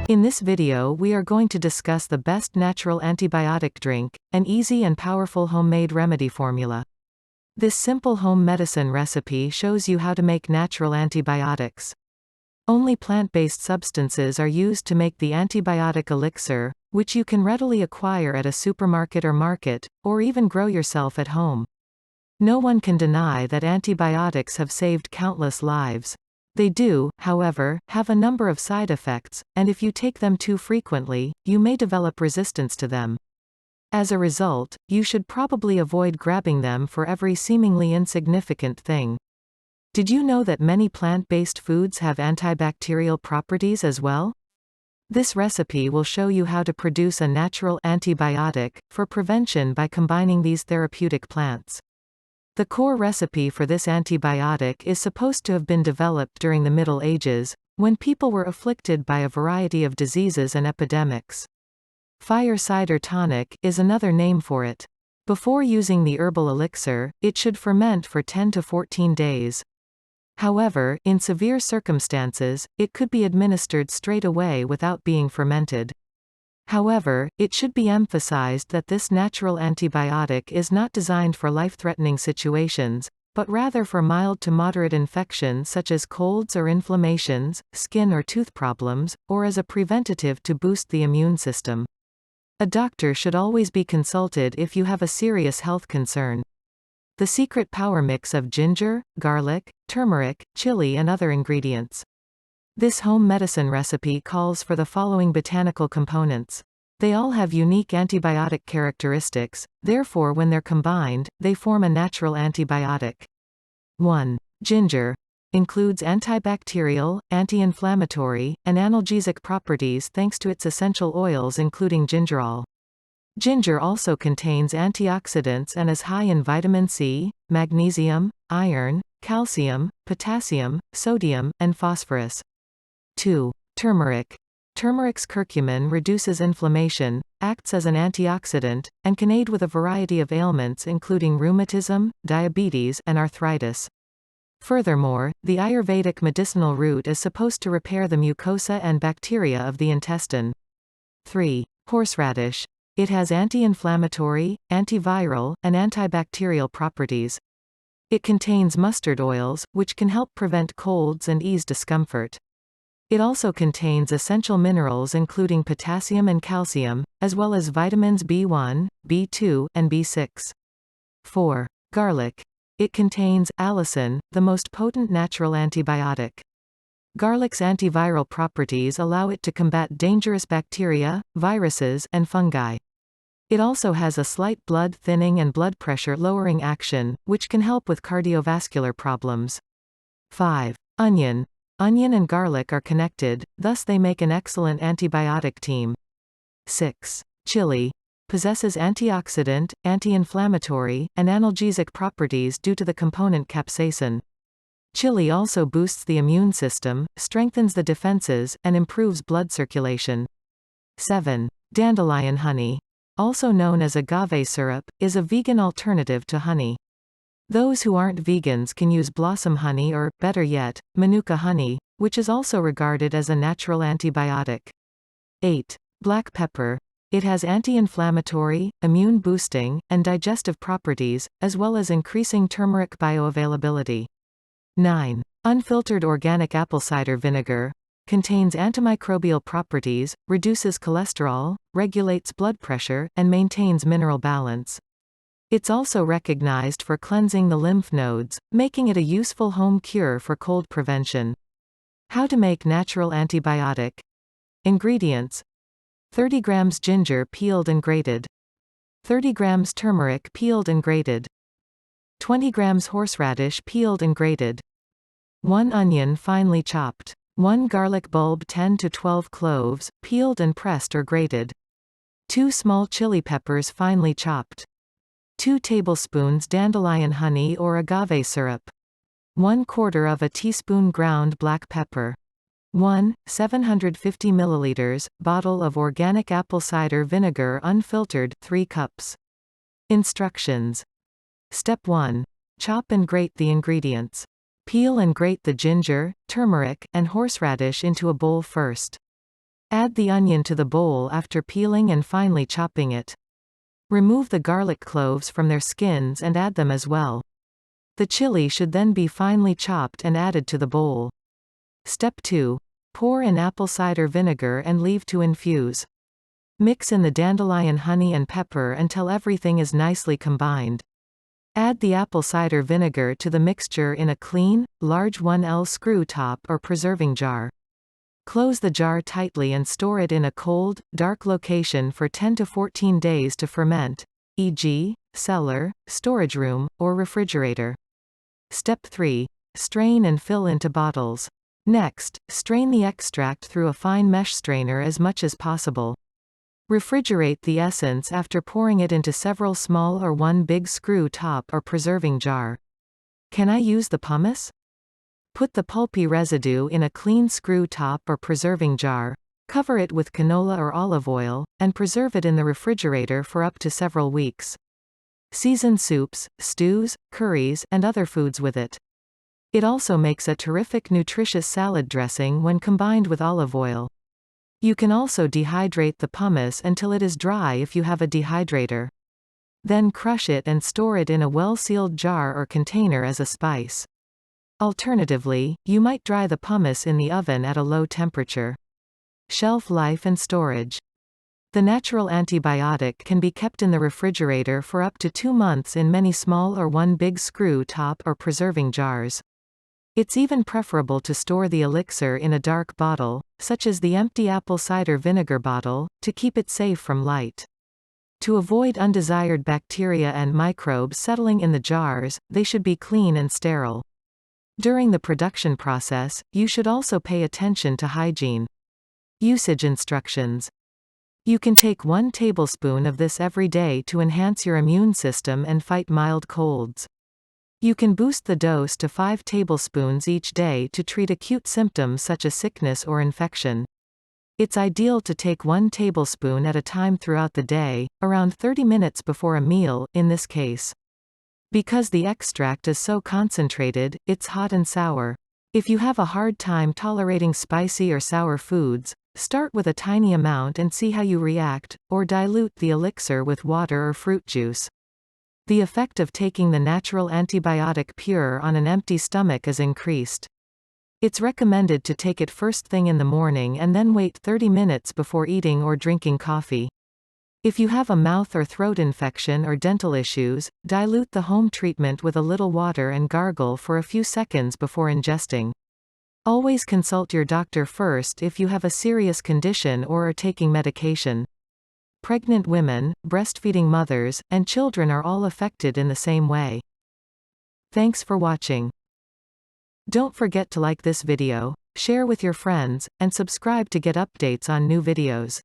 In this video we are going to discuss the best natural antibiotic drink, an easy and powerful homemade remedy formula. This simple home medicine recipe shows you how to make natural antibiotics. Only plant-based substances are used to make the antibiotic elixir, which you can readily acquire at a supermarket or market, or even grow yourself at home. No one can deny that antibiotics have saved countless lives. They do, however, have a number of side effects, and if you take them too frequently, you may develop resistance to them. As a result, you should probably avoid grabbing them for every seemingly insignificant thing. Did you know that many plant-based foods have antibacterial properties as well? This recipe will show you how to produce a natural antibiotic for prevention by combining these therapeutic plants. The core recipe for this antibiotic is supposed to have been developed during the Middle Ages, when people were afflicted by a variety of diseases and epidemics. Fire cider tonic is another name for it. Before using the herbal elixir, it should ferment for 10 to 14 days. However, in severe circumstances, it could be administered straight away without being fermented. However, it should be emphasized that this natural antibiotic is not designed for life-threatening situations, but rather for mild to moderate infections such as colds or inflammations, skin or tooth problems, or as a preventative to boost the immune system. A doctor should always be consulted if you have a serious health concern. The secret power mix of ginger, garlic, turmeric, chili and other ingredients. This home medicine recipe calls for the following botanical components. They all have unique antibiotic characteristics, therefore when they're combined, they form a natural antibiotic. 1. Ginger. Includes antibacterial, anti-inflammatory, and analgesic properties thanks to its essential oils including gingerol. Ginger also contains antioxidants and is high in vitamin C, magnesium, iron, calcium, potassium, sodium, and phosphorus. 2. Turmeric. Turmeric's curcumin reduces inflammation, acts as an antioxidant, and can aid with a variety of ailments including rheumatism, diabetes, and arthritis. Furthermore, the Ayurvedic medicinal root is supposed to repair the mucosa and bacteria of the intestine. 3. Horseradish. It has anti-inflammatory, antiviral, and antibacterial properties. It contains mustard oils, which can help prevent colds and ease discomfort. It also contains essential minerals including potassium and calcium, as well as vitamins B1, B2, and B6. 4. Garlic. It contains allicin, the most potent natural antibiotic. Garlic's antiviral properties allow it to combat dangerous bacteria, viruses, and fungi. It also has a slight blood thinning and blood pressure lowering action, which can help with cardiovascular problems. 5. Onion. Onion and garlic are connected, thus they make an excellent antibiotic team. 6. Chili. Possesses antioxidant, anti-inflammatory, and analgesic properties due to the component capsaicin. Chili also boosts the immune system, strengthens the defenses, and improves blood circulation. 7. Dandelion honey. Also known as agave syrup, is a vegan alternative to honey. Those who aren't vegans can use blossom honey or, better yet, manuka honey, which is also regarded as a natural antibiotic. 8. Black pepper. It has anti-inflammatory, immune-boosting, and digestive properties, as well as increasing turmeric bioavailability. 9. Unfiltered organic apple cider vinegar. Contains antimicrobial properties, reduces cholesterol, regulates blood pressure, and maintains mineral balance. It's also recognized for cleansing the lymph nodes, making it a useful home cure for cold prevention. How to make natural antibiotic. Ingredients. 30 grams ginger peeled and grated. 30 grams turmeric peeled and grated. 20 grams horseradish peeled and grated. 1 onion finely chopped. 1 garlic bulb, 10 to 12 cloves, peeled and pressed or grated. 2 small chili peppers finely chopped. 2 tablespoons dandelion honey or agave syrup. 1/4 of a teaspoon ground black pepper. 1, 750 milliliters, bottle of organic apple cider vinegar unfiltered, 3 cups. Instructions. Step 1. Chop and grate the ingredients. Peel and grate the ginger, turmeric, and horseradish into a bowl first. Add the onion to the bowl after peeling and finely chopping it. Remove the garlic cloves from their skins and add them as well. The chili should then be finely chopped and added to the bowl. Step 2. Pour in apple cider vinegar and leave to infuse. Mix in the dandelion honey and pepper until everything is nicely combined. Add the apple cider vinegar to the mixture in a clean, large 1L screw top or preserving jar. Close the jar tightly and store it in a cold, dark location for 10 to 14 days to ferment, e.g., cellar, storage room, or refrigerator. Step 3. Strain and fill into bottles. Next, strain the extract through a fine mesh strainer as much as possible. Refrigerate the essence after pouring it into several small or one big screw top or preserving jar. Can I use the pomace? Put the pulpy residue in a clean screw top or preserving jar, cover it with canola or olive oil, and preserve it in the refrigerator for up to several weeks. Season soups, stews, curries, and other foods with it. It also makes a terrific nutritious salad dressing when combined with olive oil. You can also dehydrate the pomace until it is dry if you have a dehydrator. Then crush it and store it in a well-sealed jar or container as a spice. Alternatively, you might dry the pomace in the oven at a low temperature. Shelf life and storage. The natural antibiotic can be kept in the refrigerator for up to 2 months in many small or one big screw top or preserving jars. It's even preferable to store the elixir in a dark bottle, such as the empty apple cider vinegar bottle, to keep it safe from light. To avoid undesired bacteria and microbes settling in the jars, they should be clean and sterile. During the production process, you should also pay attention to hygiene. Usage instructions. You can take 1 tablespoon of this every day to enhance your immune system and fight mild colds. You can boost the dose to 5 tablespoons each day to treat acute symptoms such as sickness or infection. It's ideal to take 1 tablespoon at a time throughout the day, around 30 minutes before a meal, in this case. Because the extract is so concentrated, it's hot and sour. If you have a hard time tolerating spicy or sour foods, start with a tiny amount and see how you react, or dilute the elixir with water or fruit juice. The effect of taking the natural antibiotic pure on an empty stomach is increased. It's recommended to take it first thing in the morning and then wait 30 minutes before eating or drinking coffee. If you have a mouth or throat infection or dental issues, dilute the home treatment with a little water and gargle for a few seconds before ingesting. Always consult your doctor first if you have a serious condition or are taking medication. Pregnant women, breastfeeding mothers, and children are all affected in the same way. Thanks for watching. Don't forget to like this video, share with your friends, and subscribe to get updates on new videos.